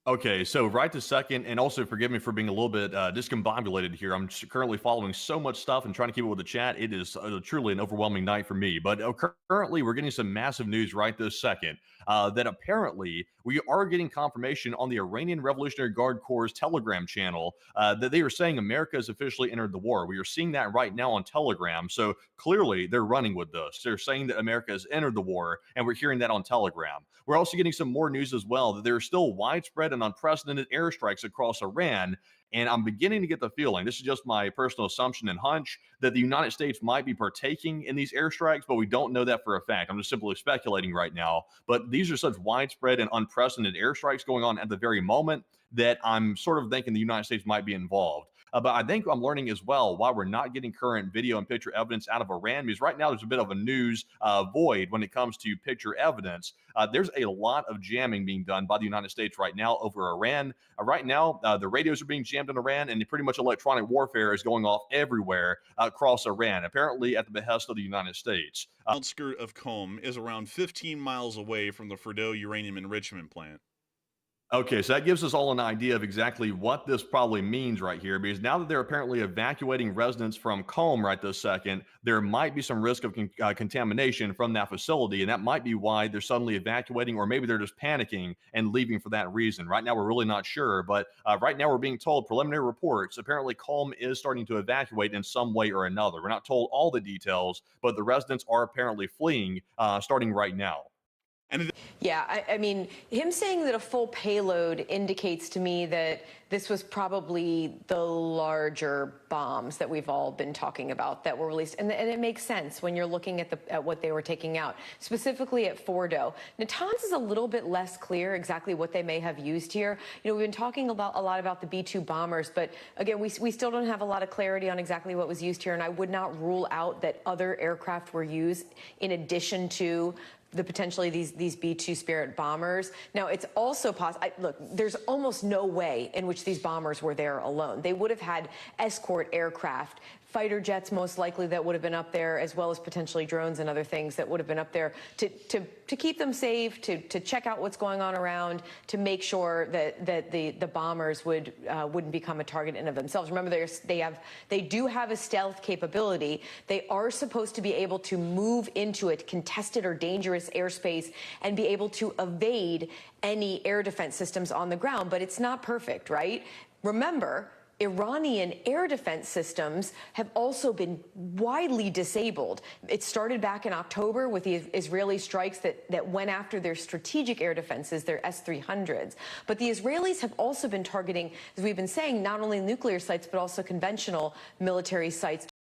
Okay, so right this second, and also forgive me for being a little bit discombobulated here. I'm currently following so much stuff and trying to keep up with the chat. It is truly an overwhelming night for me. But currently, we're getting some massive news right this second that apparently we are getting confirmation on the Iranian Revolutionary Guard Corps' Telegram channel that they are saying America has officially entered the war. We are seeing that right now on Telegram. So clearly, they're running with this. They're saying that America has entered the war, and we're hearing that on Telegram. We're also getting some more news as well that there are still widespread and unprecedented airstrikes across Iran. And I'm beginning to get the feeling, this is just my personal assumption and hunch, that the United States might be partaking in these airstrikes, but we don't know that for a fact. I'm just simply speculating right now. But these are such widespread and unprecedented airstrikes going on at the very moment that I'm sort of thinking the United States might be involved. But I think I'm learning as well why we're not getting current video and picture evidence out of Iran, because right now there's a bit of a news void when it comes to picture evidence. There's a lot of jamming being done by the United States right now over Iran. Right now, the radios are being jammed in Iran, and pretty much electronic warfare is going off everywhere across Iran, apparently at the behest of the United States. Outskirt of Qom is around 15 miles away from the Fordow uranium enrichment plant. Okay, so that gives us all an idea of exactly what this probably means right here, because now that they're apparently evacuating residents from Qom right this second, there might be some risk of contamination from that facility, and that might be why they're suddenly evacuating, or maybe they're just panicking and leaving for that reason. Right now, we're really not sure, but right now we're being told preliminary reports. Apparently, Qom is starting to evacuate in some way or another. We're not told all the details, but the residents are apparently fleeing starting right now. Yeah, I mean, him saying that a full payload indicates to me that this was probably the larger bombs that we've all been talking about that were released. And it makes sense when you're looking at what they were taking out, specifically at Fordow. Natanz is a little bit less clear exactly what they may have used here. You know, we've been talking about a lot about the B-2 bombers, but again, we still don't have a lot of clarity on exactly what was used here. And I would not rule out that other aircraft were used in addition to potentially these B-2 Spirit bombers. Now, it's also possible. Look, there's almost no way in which these bombers were there alone. They would have had escort aircraft, fighter jets most likely that would have been up there, as well as potentially drones and other things that would have been up there to keep them safe, to check out what's going on around, to make sure that the bombers wouldn't become a target in of themselves. Remember, they do have a stealth capability. They are supposed to be able to move into a contested or dangerous airspace and be able to evade any air defense systems on the ground, but it's not perfect, right? Remember, Iranian air defense systems have also been widely disabled. It started back in October with the Israeli strikes that went after their strategic air defenses, their S-300s. But the Israelis have also been targeting, as we've been saying, not only nuclear sites, but also conventional military sites.